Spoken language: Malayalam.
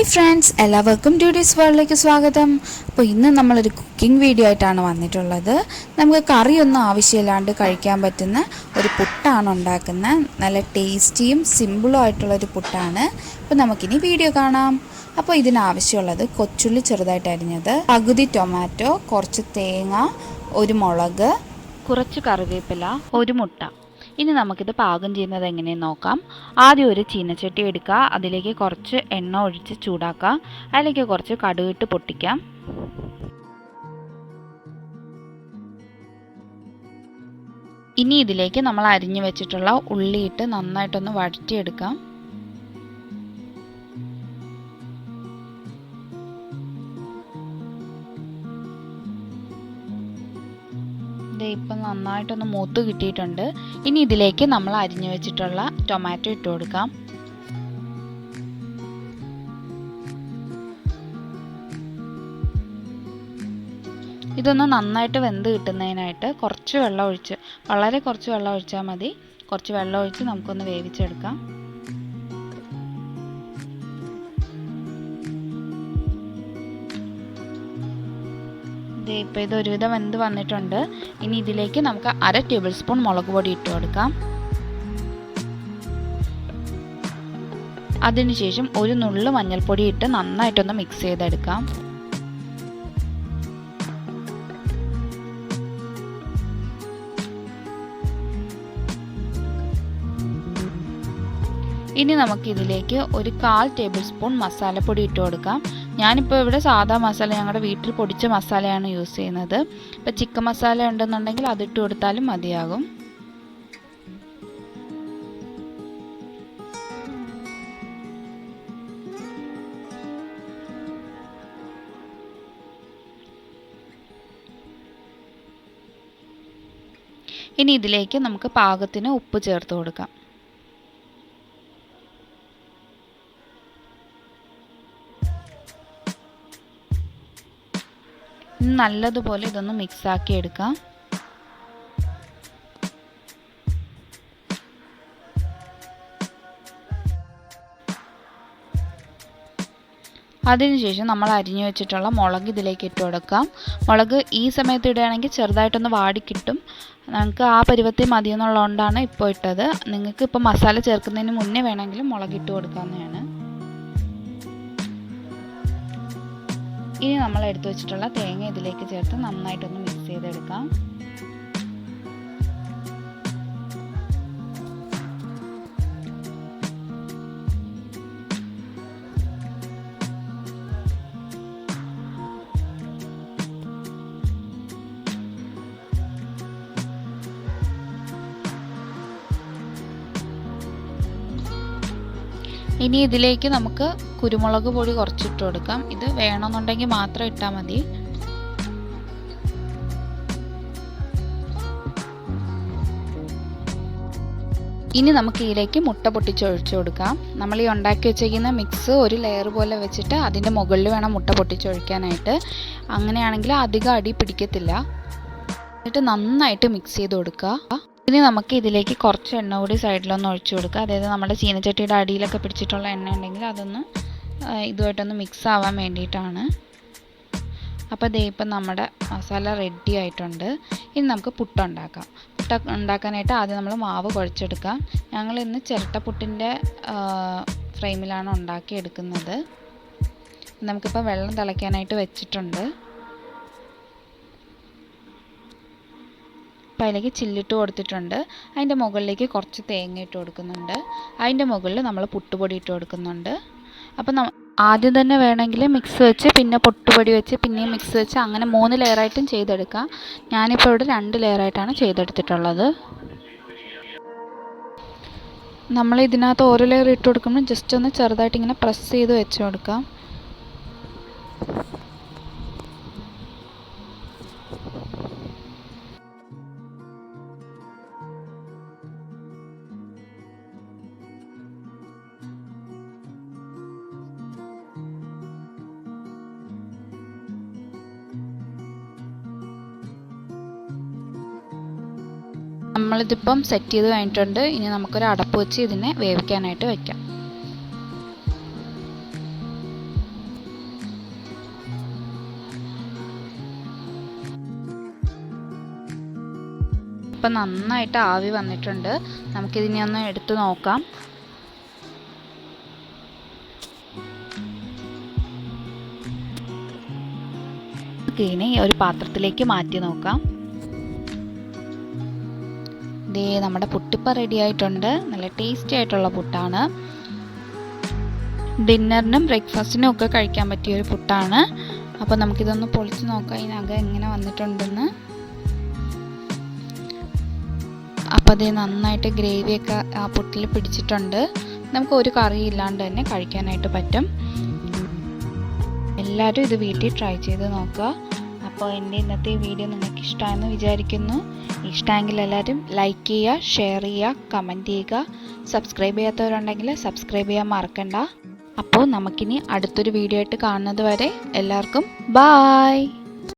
ഹായ് ഫ്രണ്ട്സ്, എല്ലാവർക്കും ഡ്യൂഡീസ് വേൾഡിലേക്ക് സ്വാഗതം. അപ്പോൾ ഇന്ന് നമ്മളൊരു കുക്കിംഗ് വീഡിയോ ആയിട്ടാണ് വന്നിട്ടുള്ളത്. നമുക്ക് കറിയൊന്നും ആവശ്യമില്ലാണ്ട് കഴിക്കാൻ പറ്റുന്ന ഒരു പുട്ടാണ് ഉണ്ടാക്കുന്നത്. നല്ല ടേസ്റ്റിയും സിമ്പിളും ആയിട്ടുള്ളൊരു പുട്ടാണ്. അപ്പോൾ നമുക്കിനി വീഡിയോ കാണാം. അപ്പോൾ ഇതിനാവശ്യമുള്ളത് കൊച്ചുള്ളി ചെറുതായിട്ട് അരിഞ്ഞത്, പകുതി ടൊമാറ്റോ, കുറച്ച് തേങ്ങ, ഒരു മുളക്, കുറച്ച് കറിവേപ്പില, ഒരു മുട്ട. ഇനി നമുക്കിത് പാകം ചെയ്യുന്നത് എങ്ങനെയെന്ന് നോക്കാം. ആദ്യം ഒരു ചീനച്ചട്ടി എടുക്കുക, അതിലേക്ക് കുറച്ച് എണ്ണ ഒഴിച്ച് ചൂടാക്കുക, അതിലേക്ക് കുറച്ച് കടുകിട്ട് പൊട്ടിക്കാം. ഇനി ഇതിലേക്ക് നമ്മൾ അരിഞ്ഞു വെച്ചിട്ടുള്ള ഉള്ളിയിട്ട് നന്നായിട്ടൊന്ന് വഴറ്റിയെടുക്കാം. ഇപ്പം നന്നായിട്ടൊന്ന് മൂത്ത് കിട്ടിയിട്ടുണ്ട്. ഇനി ഇതിലേക്ക് നമ്മൾ അരിഞ്ഞു വെച്ചിട്ടുള്ള ടൊമാറ്റോ ഇട്ട് കൊടുക്കാം. ഇതൊന്ന് നന്നായിട്ട് വെന്ത് കിട്ടുന്നതിനായിട്ട് കുറച്ച് വെള്ളം ഒഴിച്ച്, വളരെ കുറച്ച് വെള്ളം ഒഴിച്ചാൽ മതി. കുറച്ച് വെള്ളം ഒഴിച്ച് നമുക്കൊന്ന് വേവിച്ചെടുക്കാം. ഇപ്പോൾ ഇത് ഒരുവിധം വെന്ത് വന്നിട്ടുണ്ട്. ഇനി ഇതിലേക്ക് നമുക്ക് 1/2 ടേബിൾ സ്പൂൺ മുളക് പൊടി ഇട്ട് കൊടുക്കാം. അതിനുശേഷം ഒരു നുള്ളു മഞ്ഞൾപ്പൊടി ഇട്ട് നന്നായിട്ടൊന്ന് മിക്സ് ചെയ്തെടുക്കാം. ഇനി നമുക്കിതിലേക്ക് ഒരു 1/4 ടേബിൾ സ്പൂൺ മസാലപ്പൊടി ഇട്ട് കൊടുക്കാം. ഞാനിപ്പോൾ ഇവിടെ സാധാ മസാല, ഞങ്ങളുടെ വീട്ടിൽ പൊടിച്ച മസാലയാണ് യൂസ് ചെയ്യുന്നത്. ഇപ്പോൾ ചിക്കൻ മസാല ഉണ്ടെന്നുണ്ടെങ്കിൽ അതിട്ട് കൊടുത്താലും മതിയാകും. ഇനി ഇതിലേക്ക് നമുക്ക് പാകത്തിന് ഉപ്പ് ചേർത്ത് കൊടുക്കാം. നല്ലതുപോലെ ഇതൊന്ന് മിക്സ് ആക്കി എടുക്കാം. അതിനുശേഷം നമ്മൾ അരിഞ്ഞു വെച്ചിട്ടുള്ള മുളക് ഇതിലേക്ക് ഇട്ട് കൊടുക്കാം. മുളക് ഈ സമയത്ത് ഇടുകയാണെങ്കിൽ ചെറുതായിട്ടൊന്ന് വാടിക്കിട്ടും. നമുക്ക് ആ പരുവത്തിൽ മതിയെന്നുള്ളതുകൊണ്ടാണ് ഇപ്പോൾ ഇട്ടത്. നിങ്ങൾക്ക് ഇപ്പോൾ മസാല ചേർക്കുന്നതിന് മുന്നേ വേണമെങ്കിലും മുളക് ഇട്ട് കൊടുക്കാവുന്നതാണ്. ഇനി നമ്മൾ എടുത്തു വെച്ചിട്ടുള്ള തേങ്ങ ഇതിലേക്ക് ചേർത്ത് നന്നായിട്ടൊന്ന് മിക്സ് ചെയ്തെടുക്കാം. ഇനി ഇതിലേക്ക് നമുക്ക് കുരുമുളക് പൊടി കുറച്ചിട്ട് കൊടുക്കാം. ഇത് വേണമെന്നുണ്ടെങ്കിൽ മാത്രം ഇട്ടാൽ മതി. ഇനി നമുക്ക് ഇതിലേക്ക് മുട്ട പൊട്ടിച്ചൊഴിച്ചു കൊടുക്കാം. നമ്മൾ ഈ ഉണ്ടാക്കി വെച്ചിരിക്കുന്ന മിക്സ് ഒരു ലെയർ പോലെ വെച്ചിട്ട് അതിൻ്റെ മുകളിൽ വേണം മുട്ട പൊട്ടിച്ചൊഴിക്കാനായിട്ട്. അങ്ങനെയാണെങ്കിൽ അധികം അടി പിടിക്കത്തില്ല. എന്നിട്ട് നന്നായിട്ട് മിക്സ് ചെയ്ത് കൊടുക്കുക. ഇനി നമുക്ക് ഇതിലേക്ക് കുറച്ച് എണ്ണ കൂടി സൈഡിലൊന്ന് ഒഴിച്ചു കൊടുക്കുക. അതായത് നമ്മുടെ ചീനച്ചട്ടിയുടെ അടിയിലൊക്കെ പിടിച്ചിട്ടുള്ള എണ്ണ ഉണ്ടെങ്കിൽ അതൊന്ന് ഇതുമായിട്ടൊന്ന് മിക്സ് ആവാൻ വേണ്ടിയിട്ടാണ്. അപ്പോൾ ഇപ്പം നമ്മുടെ മസാല റെഡി ആയിട്ടുണ്ട്. ഇനി നമുക്ക് പുട്ടുണ്ടാക്കാം. പുട്ട് ഉണ്ടാക്കാനായിട്ട് ആദ്യം നമ്മൾ മാവ് കുഴച്ചെടുക്കാം. ഞങ്ങൾ ഇന്ന് ചിരട്ടപ്പുട്ടിൻ്റെ ഫ്രെയിമിലാണ് ഉണ്ടാക്കിയെടുക്കുന്നത്. നമുക്കിപ്പോൾ വെള്ളം തിളയ്ക്കാനായിട്ട് വെച്ചിട്ടുണ്ട്. അപ്പോൾ അതിലേക്ക് ചില്ലിട്ട് കൊടുത്തിട്ടുണ്ട്. അതിൻ്റെ മുകളിലേക്ക് കുറച്ച് തേങ്ങ ഇട്ട് കൊടുക്കുന്നുണ്ട്. അതിൻ്റെ മുകളിൽ നമ്മൾ പുട്ടുപൊടി ഇട്ട് കൊടുക്കുന്നുണ്ട്. അപ്പോൾ ആദ്യം തന്നെ വേണമെങ്കിൽ മിക്സ് വെച്ച് പിന്നെ പൊട്ടുപൊടി വെച്ച് പിന്നെയും മിക്സ് വെച്ച് അങ്ങനെ 3 ലെയറായിട്ടും ചെയ്തെടുക്കാം. ഞാനിപ്പോൾ ഇവിടെ 2 ലെയറായിട്ടാണ് ചെയ്തെടുത്തിട്ടുള്ളത്. നമ്മൾ ഇതിനകത്ത് ഓരോ ലെയർ ഇട്ട് കൊടുക്കുമ്പോൾ ജസ്റ്റ് ഒന്ന് ചെറുതായിട്ട് ഇങ്ങനെ പ്രസ് ചെയ്ത് വെച്ച് കൊടുക്കാം. നമ്മളിതിപ്പം സെറ്റ് ചെയ്ത് കഴിഞ്ഞിട്ടുണ്ട്. ഇനി നമുക്കൊരു അടപ്പ് വെച്ച് ഇതിനെ വേവിക്കാനായിട്ട് വെക്കാം. ഇപ്പം നന്നായിട്ട് ആവി വന്നിട്ടുണ്ട്. നമുക്കിതിനെ ഒന്ന് എടുത്ത് നോക്കാം. ഇനി ഒരു പാത്രത്തിലേക്ക് മാറ്റി നോക്കാം. ദേ നമ്മുടെ പുട്ടിപ്പം റെഡി ആയിട്ടുണ്ട്. നല്ല ടേസ്റ്റി ആയിട്ടുള്ള പുട്ടാണ്. ഡിന്നറിനും ബ്രേക്ക്ഫാസ്റ്റിനും ഒക്കെ കഴിക്കാൻ പറ്റിയ ഒരു പുട്ടാണ്. അപ്പോൾ നമുക്കിതൊന്ന് പൊളിച്ച് നോക്കാം ഇതിനകം എങ്ങനെ വന്നിട്ടുണ്ടെന്ന്. അപ്പോൾ അത് നന്നായിട്ട് ഗ്രേവിയൊക്കെ ആ പുട്ടിൽ പിടിച്ചിട്ടുണ്ട്. നമുക്ക് ഒരു കറി ഇല്ലാണ്ട് തന്നെ കഴിക്കാനായിട്ട് പറ്റും. എല്ലാവരും ഇത് വീട്ടിൽ ട്രൈ ചെയ്ത് നോക്കുക. അപ്പോൾ എൻ്റെ ഇന്നത്തെ വീഡിയോ നിങ്ങൾക്ക് ഇഷ്ടമായെന്ന് വിചാരിക്കുന്നു. ഇഷ്ടമെങ്കിൽ എല്ലാവരും ലൈക്ക് ചെയ്യുക, ഷെയർ ചെയ്യുക, കമൻറ്റ് ചെയ്യുക. സബ്സ്ക്രൈബ് ചെയ്യാത്തവരുണ്ടെങ്കിൽ സബ്സ്ക്രൈബ് ചെയ്യാൻ മറക്കണ്ട. അപ്പോൾ നമുക്കിനി അടുത്തൊരു വീഡിയോ ആയിട്ട് കാണുന്നത് വരെ എല്ലാവർക്കും ബായ്.